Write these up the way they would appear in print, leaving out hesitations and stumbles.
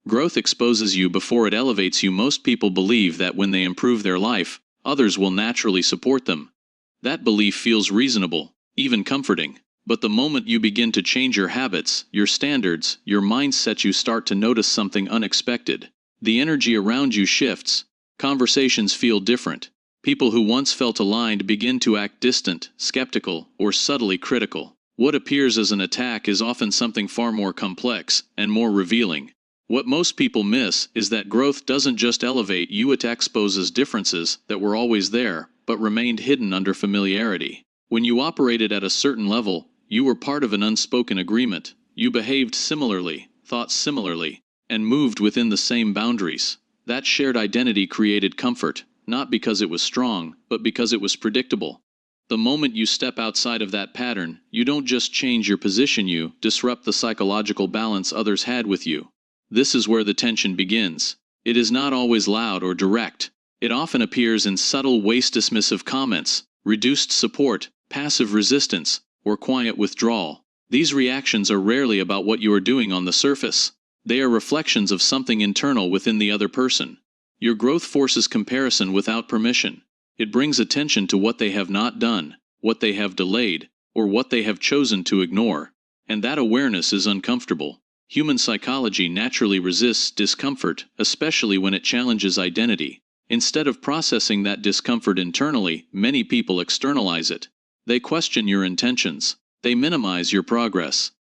Growth exposes you before it elevates you. Most people believe that when they improve their life, others will naturally support them. That belief feels reasonable, even comforting. But the moment you begin to change your habits, your standards, your mindset, you start to notice something unexpected. The energy around you shifts. Conversations feel different. People who once felt aligned begin to act distant, skeptical, or subtly critical. What appears as an attack is often something far more complex and more revealing. What most people miss is that growth doesn't just elevate you, it exposes differences that were always there, but remained hidden under familiarity. When you operated at a certain level, you were part of an unspoken agreement. You behaved similarly, thought similarly, and moved within the same boundaries. That shared identity created comfort, not because it was strong, but because it was predictable. The moment you step outside of that pattern, you don't just change your position, you disrupt the psychological balance others had with you. This is where the tension begins. It is not always loud or direct. It often appears in subtle ways: dismissive comments, reduced support, passive resistance, or quiet withdrawal. These reactions are rarely about what you are doing on the surface. They are reflections of something internal within the other person. Your growth forces comparison without permission. It brings attention to what they have not done, what they have delayed, or what they have chosen to ignore. And that awareness is uncomfortable. Human psychology naturally resists discomfort, especially when it challenges identity. Instead of processing that discomfort internally, many people externalize it. They question your intentions. They minimize your progress.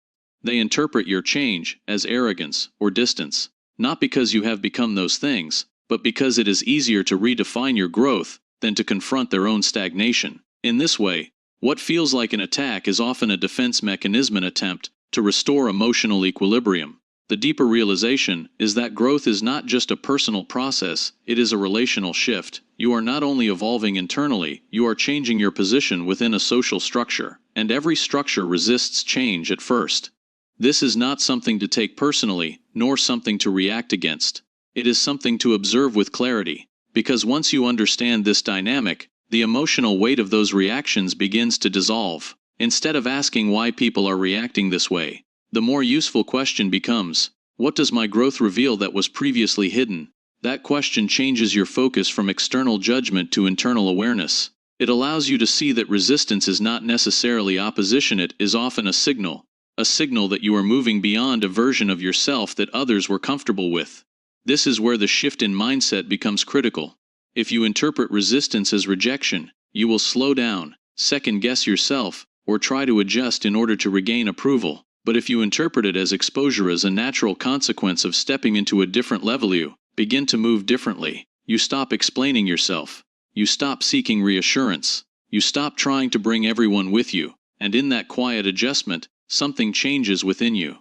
They interpret your change as arrogance or distance, not because you have become those things, but because it is easier to redefine your growth than to confront their own stagnation. In this way, what feels like an attack is often a defense mechanism, an attempt to restore emotional equilibrium. The deeper realization is that growth is not just a personal process, it is a relational shift. You are not only evolving internally, you are changing your position within a social structure, and every structure resists change at first. This is not something to take personally, nor something to react against. It is something to observe with clarity, because once you understand this dynamic, the emotional weight of those reactions begins to dissolve. Instead of asking why people are reacting this way, the more useful question becomes, what does my growth reveal that was previously hidden? That question changes your focus from external judgment to internal awareness. It allows you to see that resistance is not necessarily opposition, it is often a signal that you are moving beyond a version of yourself that others were comfortable with. This is where the shift in mindset becomes critical. If you interpret resistance as rejection, you will slow down, second-guess yourself, or try to adjust in order to regain approval. But if you interpret it as exposure, as a natural consequence of stepping into a different level, you begin to move differently. You stop explaining yourself. You stop seeking reassurance. You stop trying to bring everyone with you. And in that quiet adjustment, something changes within you.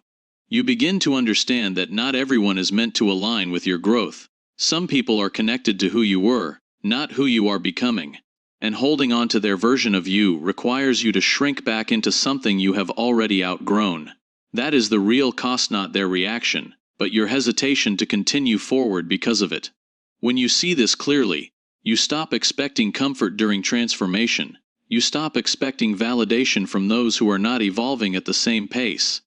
You begin to understand that not everyone is meant to align with your growth. Some people are connected to who you were, not who you are becoming. And holding on to their version of you requires you to shrink back into something you have already outgrown. That is the real cost, not their reaction, but your hesitation to continue forward because of it. When you see this clearly, you stop expecting comfort during transformation. You stop expecting validation from those who are not evolving at the same pace.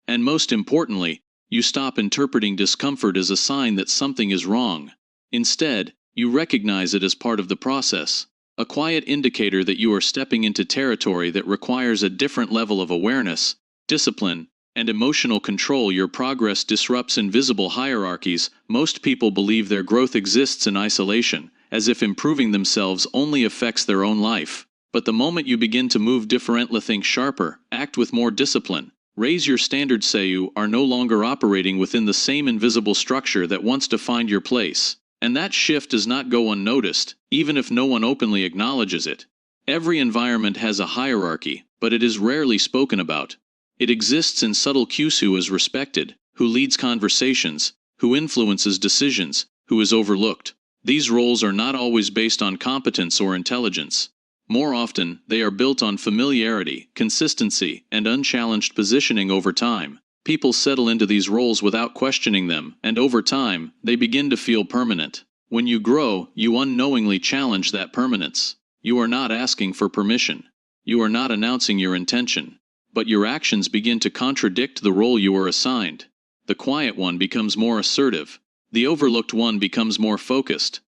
And most importantly, you stop interpreting discomfort as a sign that something is wrong. Instead, you recognize it as part of the process. A quiet indicator that you are stepping into territory that requires a different level of awareness, discipline, and emotional control. Your progress disrupts invisible hierarchies. Most people believe their growth exists in isolation, as if improving themselves only affects their own life. But the moment you begin to move differently, think sharper, act with more discipline, raise your standards, say you are no longer operating within the same invisible structure that once defined your place. And that shift does not go unnoticed, even if no one openly acknowledges it. Every environment has a hierarchy, but it is rarely spoken about. It exists in subtle cues: who is respected, who leads conversations, who influences decisions, who is overlooked. These roles are not always based on competence or intelligence. More often, they are built on familiarity, consistency, and unchallenged positioning. Over time, people settle into these roles without questioning them, and over time, they begin to feel permanent. When you grow, you unknowingly challenge that permanence. You are not asking for permission. You are not announcing your intention. But your actions begin to contradict the role you are assigned. The quiet one becomes more assertive. The overlooked one becomes more focused.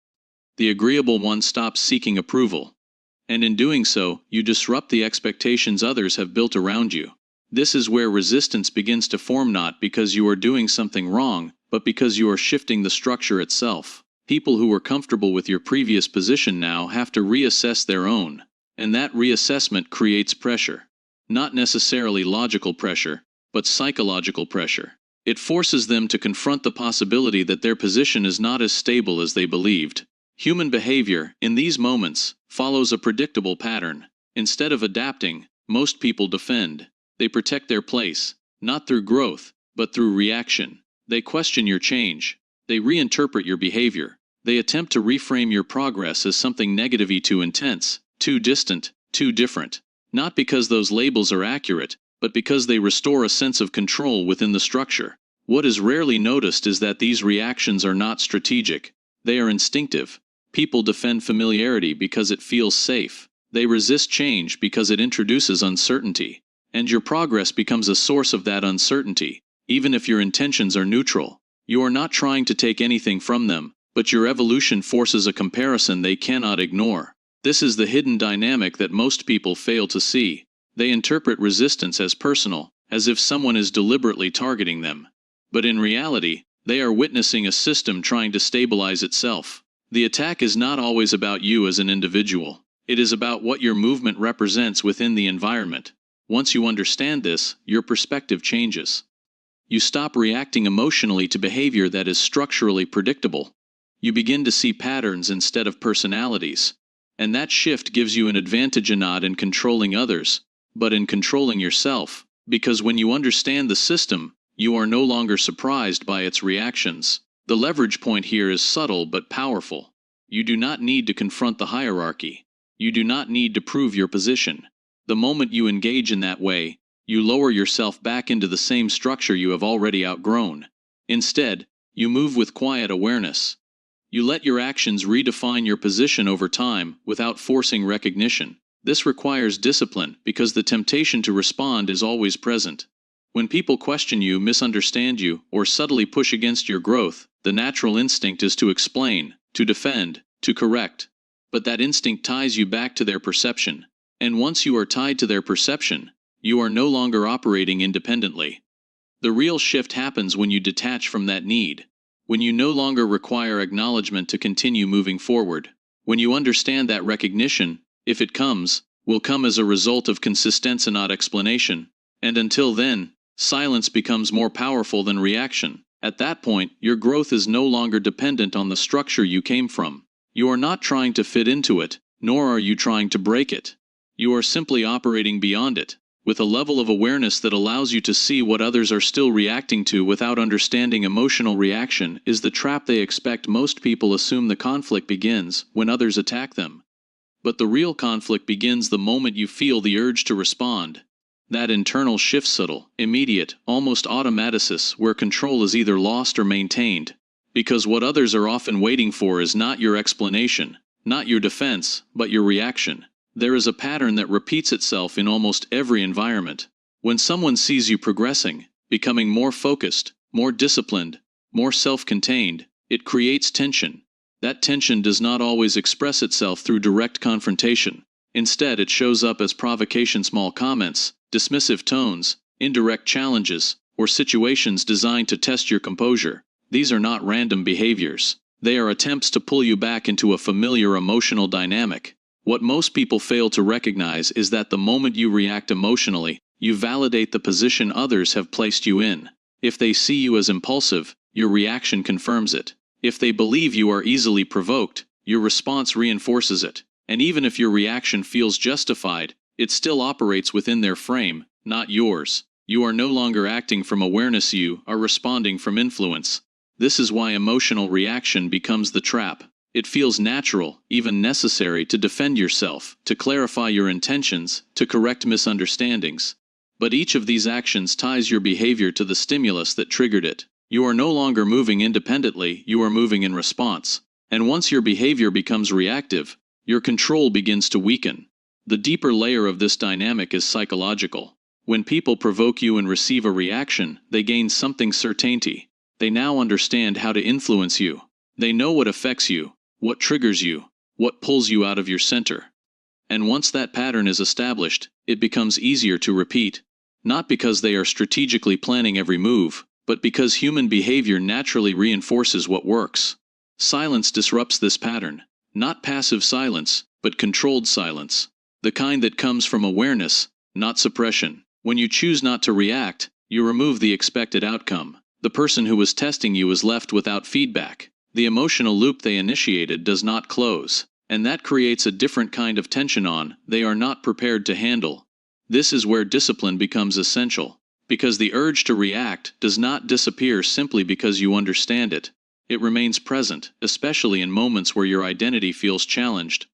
The agreeable one stops seeking approval. And in doing so, you disrupt the expectations others have built around you. This is where resistance begins to form, not because you are doing something wrong, but because you are shifting the structure itself. People who were comfortable with your previous position now have to reassess their own. And that reassessment creates pressure. Not necessarily logical pressure, but psychological pressure. It forces them to confront the possibility that their position is not as stable as they believed. Human behavior, in these moments, follows a predictable pattern. Instead of adapting, most people defend. They protect their place, not through growth, but through reaction. They question your change. They reinterpret your behavior. They attempt to reframe your progress as something negative, too intense, too distant, too different. Not because those labels are accurate, but because they restore a sense of control within the structure. What is rarely noticed is that these reactions are not strategic. They are instinctive. People defend familiarity because it feels safe. They resist change because it introduces uncertainty. And your progress becomes a source of that uncertainty, even if your intentions are neutral. You are not trying to take anything from them, but your evolution forces a comparison they cannot ignore. This is the hidden dynamic that most people fail to see. They interpret resistance as personal, as if someone is deliberately targeting them. But in reality, they are witnessing a system trying to stabilize itself. The attack is not always about you as an individual. It is about what your movement represents within the environment. Once you understand this, your perspective changes. You stop reacting emotionally to behavior that is structurally predictable. You begin to see patterns instead of personalities. And that shift gives you an advantage not in controlling others, but in controlling yourself. Because when you understand the system, you are no longer surprised by its reactions. The leverage point here is subtle but powerful. You do not need to confront the hierarchy. You do not need to prove your position. The moment you engage in that way, you lower yourself back into the same structure you have already outgrown. Instead, you move with quiet awareness. You let your actions redefine your position over time without forcing recognition. This requires discipline because the temptation to respond is always present. When people question you, misunderstand you, or subtly push against your growth, the natural instinct is to explain, to defend, to correct. But that instinct ties you back to their perception. And once you are tied to their perception, you are no longer operating independently. The real shift happens when you detach from that need. When you no longer require acknowledgement to continue moving forward. When you understand that recognition, if it comes, will come as a result of consistency and not explanation. And until then, silence becomes more powerful than reaction. At that point, your growth is no longer dependent on the structure you came from. You are not trying to fit into it, nor are you trying to break it. You are simply operating beyond it, with a level of awareness that allows you to see what others are still reacting to without understanding. Emotional reaction is the trap they expect. Most people assume the conflict begins when others attack them. But the real conflict begins the moment you feel the urge to respond. That internal shift, subtle, immediate, almost automaticist, where control is either lost or maintained. Because what others are often waiting for is not your explanation, not your defense, but your reaction. There is a pattern that repeats itself in almost every environment. When someone sees you progressing, becoming more focused, more disciplined, more self-contained, it creates tension. That tension does not always express itself through direct confrontation. Instead, it shows up as provocation, small comments, dismissive tones, indirect challenges, or situations designed to test your composure. These are not random behaviors. They are attempts to pull you back into a familiar emotional dynamic. What most people fail to recognize is that the moment you react emotionally, you validate the position others have placed you in. If they see you as impulsive, your reaction confirms it. If they believe you are easily provoked, your response reinforces it. And even if your reaction feels justified, it still operates within their frame, not yours. You are no longer acting from awareness, you are responding from influence. This is why emotional reaction becomes the trap. It feels natural, even necessary, to defend yourself, to clarify your intentions, to correct misunderstandings. But each of these actions ties your behavior to the stimulus that triggered it. You are no longer moving independently, you are moving in response. And once your behavior becomes reactive, your control begins to weaken. The deeper layer of this dynamic is psychological. When people provoke you and receive a reaction, they gain something certainty. They now understand how to influence you. They know what affects you, what triggers you, what pulls you out of your center. And once that pattern is established, it becomes easier to repeat. Not because they are strategically planning every move, but because human behavior naturally reinforces what works. Silence disrupts this pattern. Not passive silence, but controlled silence. The kind that comes from awareness, not suppression. When you choose not to react, you remove the expected outcome. The person who was testing you is left without feedback. The emotional loop they initiated does not close, and that creates a different kind of tension they are not prepared to handle. This is where discipline becomes essential, because the urge to react does not disappear simply because you understand it. It remains present, especially in moments where your identity feels challenged.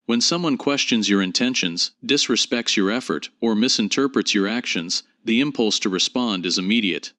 When someone questions your intentions, disrespects your effort, or misinterprets your actions, the impulse to respond is immediate.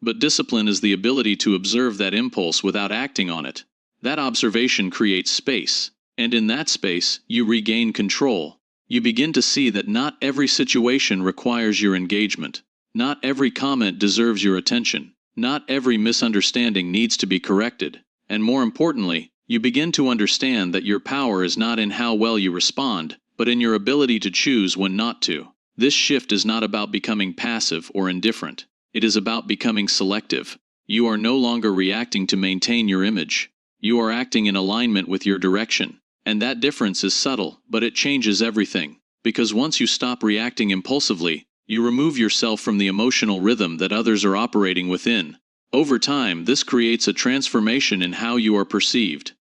But discipline is the ability to observe that impulse without acting on it. That observation creates space, and in that space, you regain control. You begin to see that not every situation requires your engagement. Not every comment deserves your attention. Not every misunderstanding needs to be corrected. And more importantly, you begin to understand that your power is not in how well you respond, but in your ability to choose when not to. This shift is not about becoming passive or indifferent. It is about becoming selective. You are no longer reacting to maintain your image. You are acting in alignment with your direction. And that difference is subtle, but it changes everything. Because once you stop reacting impulsively, you remove yourself from the emotional rhythm that others are operating within. Over time, this creates a transformation in how you are perceived.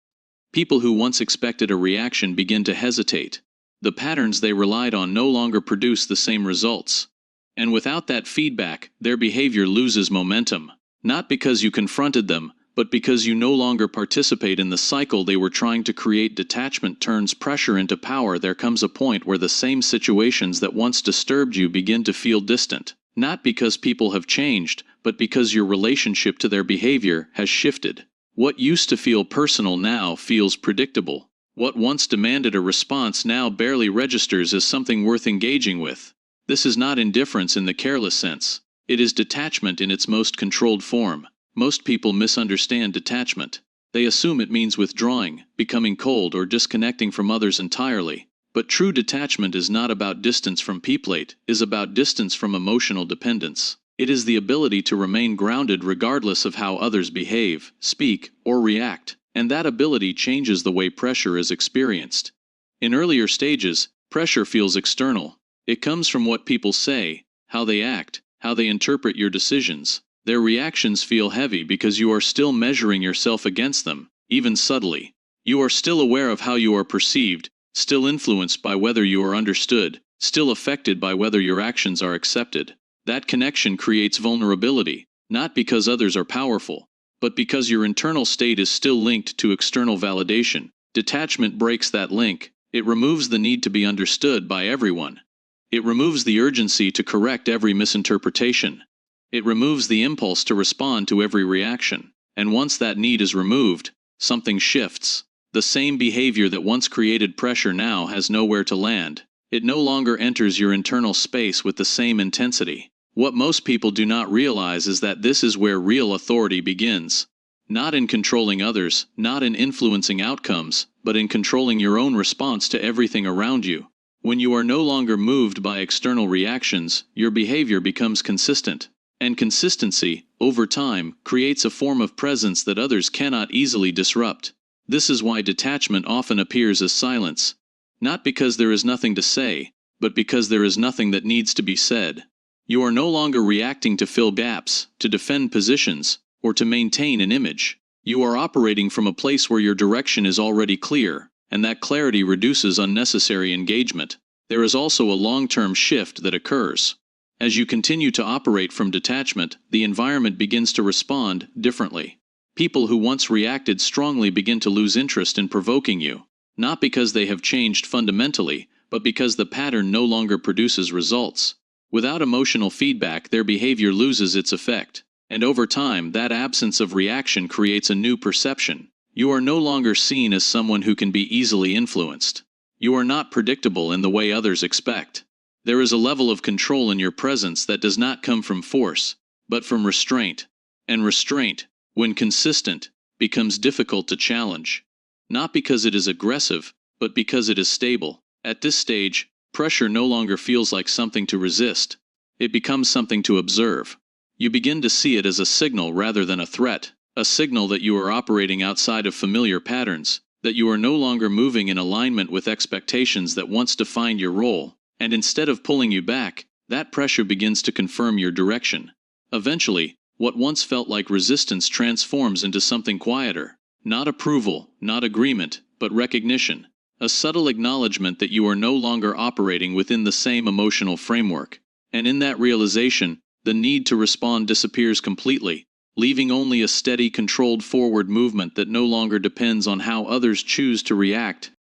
People who once expected a reaction begin to hesitate. The patterns they relied on no longer produce the same results. And without that feedback, their behavior loses momentum. Not because you confronted them, but because you no longer participate in the cycle they were trying to create. Detachment turns pressure into power. There comes a point where the same situations that once disturbed you begin to feel distant. Not because people have changed, but because your relationship to their behavior has shifted. What used to feel personal now feels predictable. What once demanded a response now barely registers as something worth engaging with. This is not indifference in the careless sense. It is detachment in its most controlled form. Most people misunderstand detachment. They assume it means withdrawing, becoming cold, or disconnecting from others entirely. But true detachment is not about distance from people, it is about distance from emotional dependence. It is the ability to remain grounded regardless of how others behave, speak, or react, and that ability changes the way pressure is experienced. In earlier stages, pressure feels external. It comes from what people say, how they act, how they interpret your decisions. Their reactions feel heavy because you are still measuring yourself against them, even subtly. You are still aware of how you are perceived, still influenced by whether you are understood, still affected by whether your actions are accepted. That connection creates vulnerability, not because others are powerful, but because your internal state is still linked to external validation. Detachment breaks that link. It removes the need to be understood by everyone. It removes the urgency to correct every misinterpretation. It removes the impulse to respond to every reaction. And once that need is removed, something shifts. The same behavior that once created pressure now has nowhere to land. It no longer enters your internal space with the same intensity. What most people do not realize is that this is where real authority begins. Not in controlling others, not in influencing outcomes, but in controlling your own response to everything around you. When you are no longer moved by external reactions, your behavior becomes consistent. And consistency, over time, creates a form of presence that others cannot easily disrupt. This is why detachment often appears as silence. Not because there is nothing to say, but because there is nothing that needs to be said. You are no longer reacting to fill gaps, to defend positions, or to maintain an image. You are operating from a place where your direction is already clear, and that clarity reduces unnecessary engagement. There is also a long-term shift that occurs. As you continue to operate from detachment, the environment begins to respond differently. People who once reacted strongly begin to lose interest in provoking you, not because they have changed fundamentally, but because the pattern no longer produces results. Without emotional feedback, their behavior loses its effect, and over time, that absence of reaction creates a new perception. You are no longer seen as someone who can be easily influenced. You are not predictable in the way others expect. There is a level of control in your presence that does not come from force, but from restraint. And restraint, when consistent, becomes difficult to challenge. Not because it is aggressive, but because it is stable. At this stage, pressure no longer feels like something to resist. It becomes something to observe. You begin to see it as a signal rather than a threat, a signal that you are operating outside of familiar patterns, that you are no longer moving in alignment with expectations that once defined your role, and instead of pulling you back, that pressure begins to confirm your direction. Eventually, what once felt like resistance transforms into something quieter. Not approval, not agreement, but recognition. A subtle acknowledgement that you are no longer operating within the same emotional framework. And in that realization, the need to respond disappears completely, leaving only a steady, controlled forward movement that no longer depends on how others choose to react.